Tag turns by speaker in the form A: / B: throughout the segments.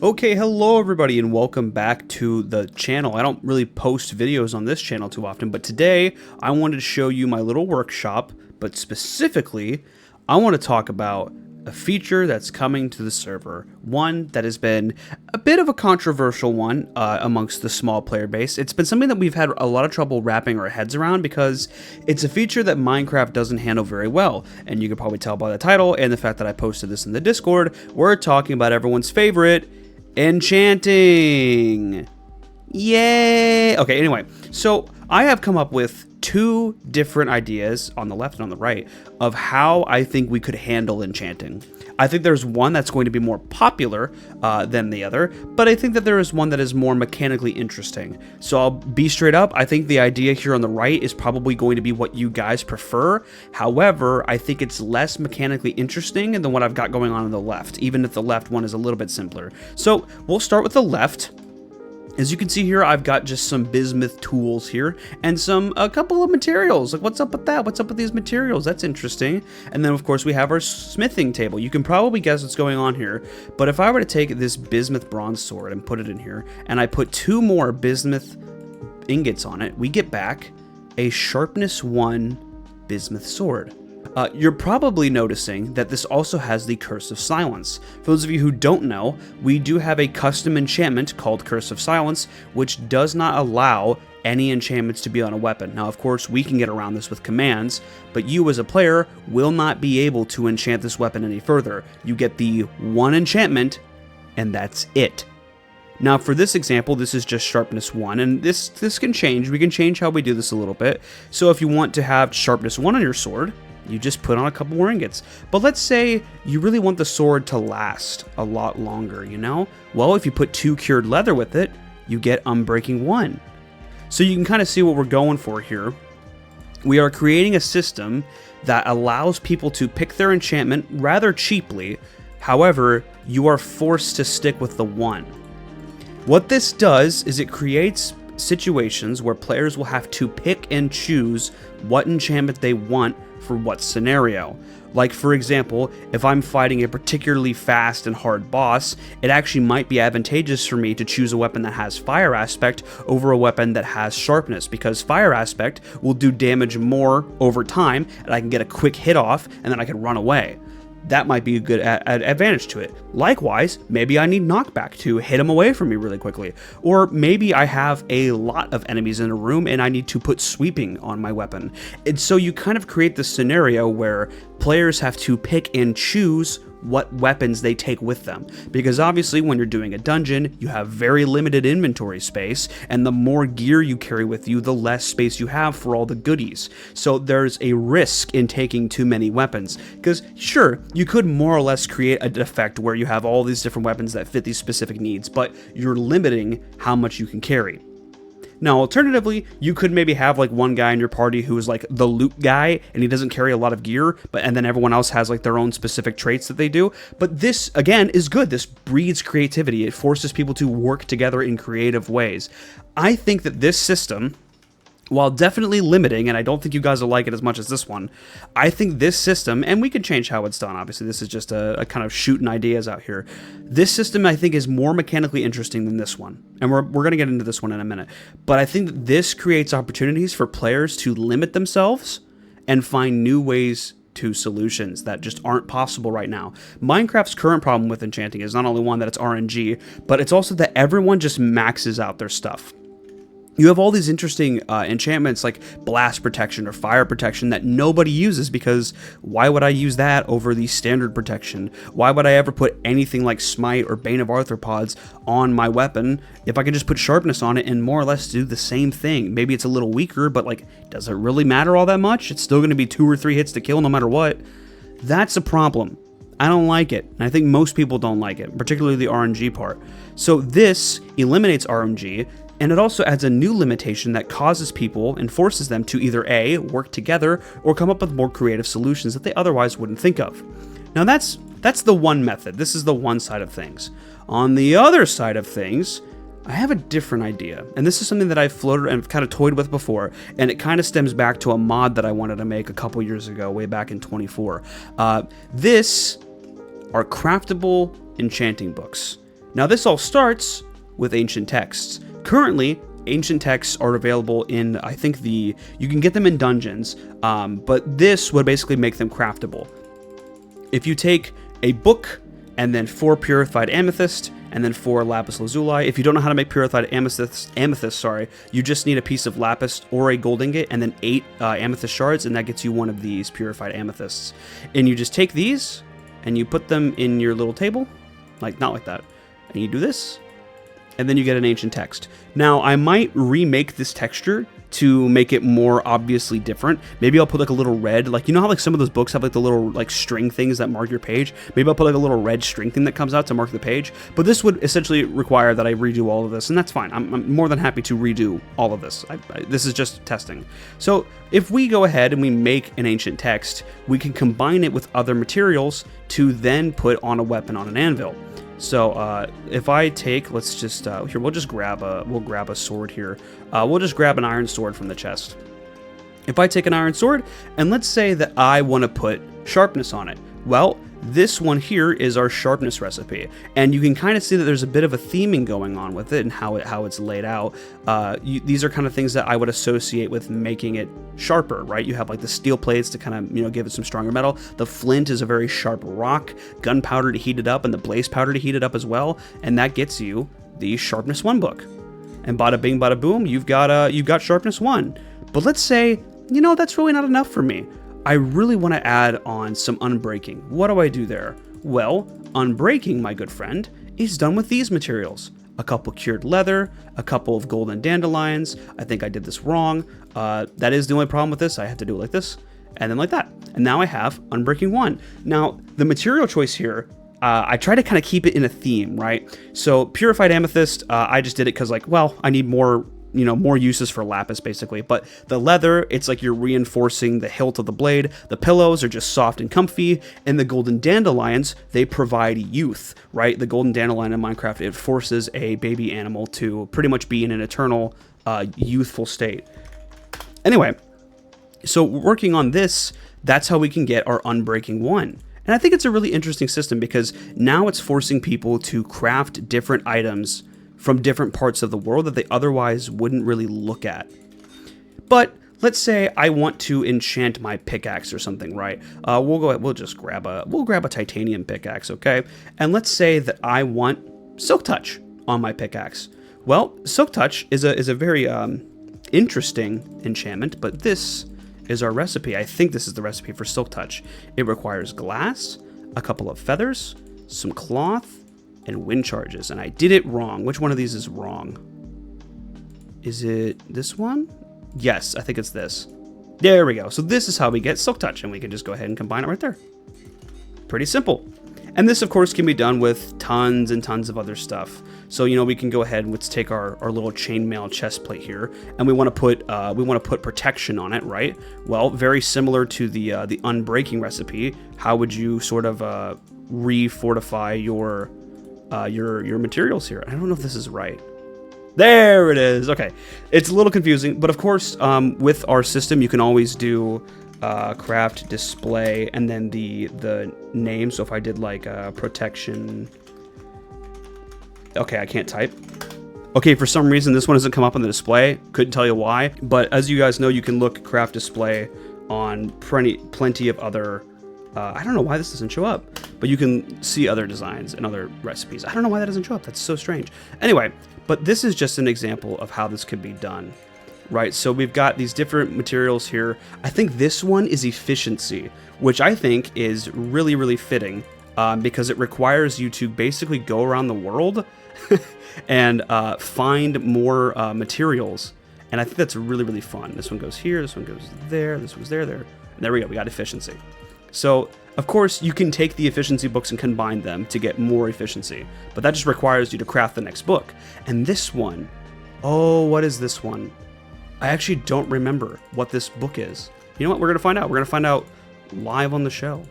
A: Okay, hello everybody and welcome back to the channel. I don't really post videos on this channel too often, but today I wanted to show you my little workshop, but specifically, I want to talk about a feature that's coming to the server. One that has been a bit of a controversial one amongst the small player base. It's been something that we've had a lot of trouble wrapping our heads around because it's a feature that Minecaft doesn't handle very well. And you can probably tell by the title and the fact that I posted this in the Discord, we're talking about everyone's favorite, Enchanting! Yay! Okay, anyway, so I have come up with two different ideas on the left and on the right of how I think we could handle enchanting. I think there's one that's going to be more popular than the other, but I think that there is one that is more mechanically interesting. So I'll be straight up, I think the idea here on the right is probably going to be what you guys prefer. However, I think it's less mechanically interesting than what I've got going on the left, even if the left one is a little bit simpler. So we'll start with the left. As you can see here, I've got just some bismuth tools here and a couple of materials. Like, what's up with that? What's up with these materials? That's interesting. And then, of course, we have our smithing table. You can probably guess what's going on here. But if I were to take this bismuth bronze sword and put it in here, and I put two more bismuth ingots on it, we get back a sharpness 1 bismuth sword. You're probably noticing that this also has the Curse of Silence. For those of you who don't know, we do have a custom enchantment called Curse of Silence, which does not allow any enchantments to be on a weapon. Now, of course, we can get around this with commands, but you as a player will not be able to enchant this weapon any further. You get the one enchantment, and that's it. Now, for this example, this is just sharpness 1, and this can change. We can change how we do this a little bit. So if you want to have sharpness 1 on your sword, you just put on a couple more ingots. But let's say you really want the sword to last a lot longer, you know? Well, if you put 2 cured leather with it, you get unbreaking 1. So you can kind of see what we're going for here. We are creating a system that allows people to pick their enchantment rather cheaply. However, you are forced to stick with the 1. What this does is it creates situations where players will have to pick and choose what enchantment they want for what scenario. Like, for example, if I'm fighting a particularly fast and hard boss, it actually might be advantageous for me to choose a weapon that has fire aspect over a weapon that has sharpness, because fire aspect will do damage more over time and I can get a quick hit off and then I can run away. That might be a good advantage to it. Likewise, maybe I need knockback to hit them away from me really quickly. Or maybe I have a lot of enemies in a room and I need to put sweeping on my weapon. And so you kind of create this scenario where players have to pick and choose what weapons they take with them. Because obviously when you're doing a dungeon, you have very limited inventory space, and the more gear you carry with you, the less space you have for all the goodies. So there's a risk in taking too many weapons. Because sure, you could more or less create a effect where you have all these different weapons that fit these specific needs, but you're limiting how much you can carry. Now, alternatively, you could maybe have like one guy in your party who is like the loot guy and he doesn't carry a lot of gear, and then everyone else has like their own specific traits that they do. But this, again, is good. This breeds creativity. It forces people to work together in creative ways. I think that this system, while definitely limiting, and I don't think you guys will like it as much as this one, I think this system, and we can change how it's done, obviously, this is just a kind of shooting ideas out here. This system, I think, is more mechanically interesting than this one, and we're going to get into this one in a minute. But I think that this creates opportunities for players to limit themselves and find new ways to solutions that just aren't possible right now. Minecaft's current problem with enchanting is not only one that it's RNG, but it's also that everyone just maxes out their stuff. You have all these interesting enchantments like blast protection or fire protection that nobody uses, because why would I use that over the standard protection? Why would I ever put anything like smite or bane of arthropods on my weapon if I can just put sharpness on it and more or less do the same thing? Maybe it's a little weaker, but like, does it really matter all that much? It's still going to be 2 or 3 hits to kill no matter what. That's a problem. I don't like it, and I think most people don't like it, particularly the RNG part. So this eliminates RNG, and it also adds a new limitation that causes people and forces them to either A, work together, or come up with more creative solutions that they otherwise wouldn't think of. Now that's the one method. This is the one side of things. On the other side of things, I have a different idea, and this is something that I've floated and kind of toyed with before, and it kind of stems back to a mod that I wanted to make a couple years ago, way back in 24. This are craftable enchanting books. Now this all starts with ancient texts. Currently, ancient texts are available in, I think you can get them in dungeons, but this would basically make them craftable. If you take a book and then 4 purified amethyst and then 4 lapis lazuli, if you don't know how to make purified amethyst, you just need a piece of lapis or a gold ingot and then 8 amethyst shards, and that gets you one of these purified amethysts. And you just take these and you put them in your little table, like not like that, and you do this, and then you get an ancient text. Now, I might remake this texture to make it more obviously different. Maybe I'll put like a little red, like, you know how like some of those books have like the little like string things that mark your page? Maybe I'll put like a little red string thing that comes out to mark the page. But this would essentially require that I redo all of this, and that's fine. I'm more than happy to redo all of this. This is just testing. So if we go ahead and we make an ancient text, we can combine it with other materials to then put on a weapon on an anvil. So if I take, let's just here, we'll grab a sword here. We'll just grab an iron sword from the chest. If I take an iron sword and let's say that I want to put sharpness on it, well, this one here is our sharpness recipe, and you can kind of see that there's a bit of a theming going on with it and how it's laid out. These are kind of things that I would associate with making it sharper, right? You have like the steel plates to kind of, give it some stronger metal. The flint is a very sharp rock, gunpowder to heat it up, and the blaze powder to heat it up as well, and that gets you the sharpness 1 book. And bada bing, bada boom, you've got sharpness 1. But let's say, that's really not enough for me. I really want to add on some unbreaking. What do I do there? Well, unbreaking, my good friend, is done with these materials. A couple cured leather, a couple of golden dandelions. I think I did this wrong. That is the only problem with this. I have to do it like this, and then like that. And now I have unbreaking 1. Now, the material choice here, I try to kind of keep it in a theme, right? So purified amethyst, I just did it because I need more uses for lapis basically. But the leather, it's like you're reinforcing the hilt of the blade. The pillows are just soft and comfy. And the golden dandelions, they provide youth, right? The golden dandelion in Minecraft, it forces a baby animal to pretty much be in an eternal youthful state. Anyway, so working on this, that's how we can get our unbreaking 1. And I think it's a really interesting system because now it's forcing people to craft different items from different parts of the world that they otherwise wouldn't really look at. But let's say I want to enchant my pickaxe or something, right? We'll grab a titanium pickaxe, okay? And let's say that I want Silk Touch on my pickaxe. Well, Silk Touch is a very interesting enchantment, but this is our recipe. I think this is the recipe for Silk Touch. It requires glass, a couple of feathers, some cloth, and wind charges, and I did it wrong. Which one of these is wrong? Is it this one? Yes, I think it's this. There we go. So this is how we get Silk Touch, and we can just go ahead and combine it right there. Pretty simple. And this, of course, can be done with tons and tons of other stuff. So, we can go ahead and let's take our little chainmail chest plate here, and we want to put protection on it, right? Well, very similar to the unbreaking recipe. How would you sort of re-fortify your materials here? I don't know if this is right. There it is. Okay, it's a little confusing, but of course, with our system, you can always do craft, display, and then the name. So if I did like protection, okay, I can't type. Okay, for some reason this one doesn't come up on the display. Couldn't tell you why, but as you guys know, you can look craft display on plenty of other. I don't know why this doesn't show up, but you can see other designs and other recipes. I don't know why that doesn't show up. That's so strange. Anyway, but this is just an example of how this could be done, right? So we've got these different materials here. I think this one is efficiency, which I think is really, really fitting because it requires you to basically go around the world and find more materials. And I think that's really, really fun. This one goes here, this one goes there, this one's there. And there we go, we got efficiency. So, of course, you can take the efficiency books and combine them to get more efficiency, but that just requires you to craft the next book. And this one, oh, what is this one? I actually don't remember what this book is. You know what? We're going to find out. We're going to find out live on the show.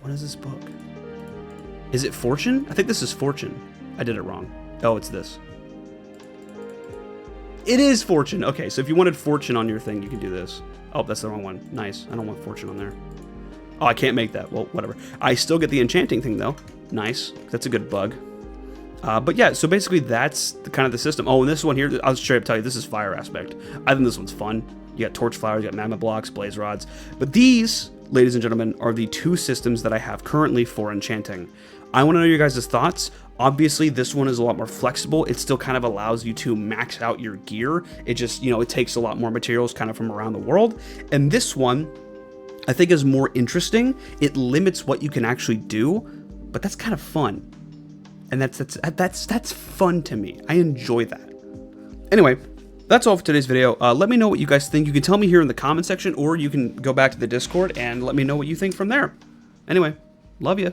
A: What is this book? Is it Fortune? I think this is Fortune. I did it wrong. Oh, it's this. It is Fortune. Okay, so if you wanted Fortune on your thing, you can do this. Oh, that's the wrong one. Nice. I don't want Fortune on there. Oh, I can't make that. Well, whatever. I still get the enchanting thing, though. Nice. That's a good bug. But yeah, so basically that's kind of the system. Oh, and this one here, I'll straight up tell you, this is fire aspect. I think this one's fun. You got torch flowers, you got magma blocks, blaze rods. But these, ladies and gentlemen, are the 2 systems that I have currently for enchanting. I want to know your guys' thoughts. Obviously, this one is a lot more flexible. It still kind of allows you to max out your gear. It just, it takes a lot more materials kind of from around the world. And this one, I think, is more interesting. It limits what you can actually do, but that's kind of fun. And that's fun to me. I enjoy that. Anyway, that's all for today's video. Let me know what you guys think. You can tell me here in the comment section, or you can go back to the Discord and let me know what you think from there. Anyway, love you.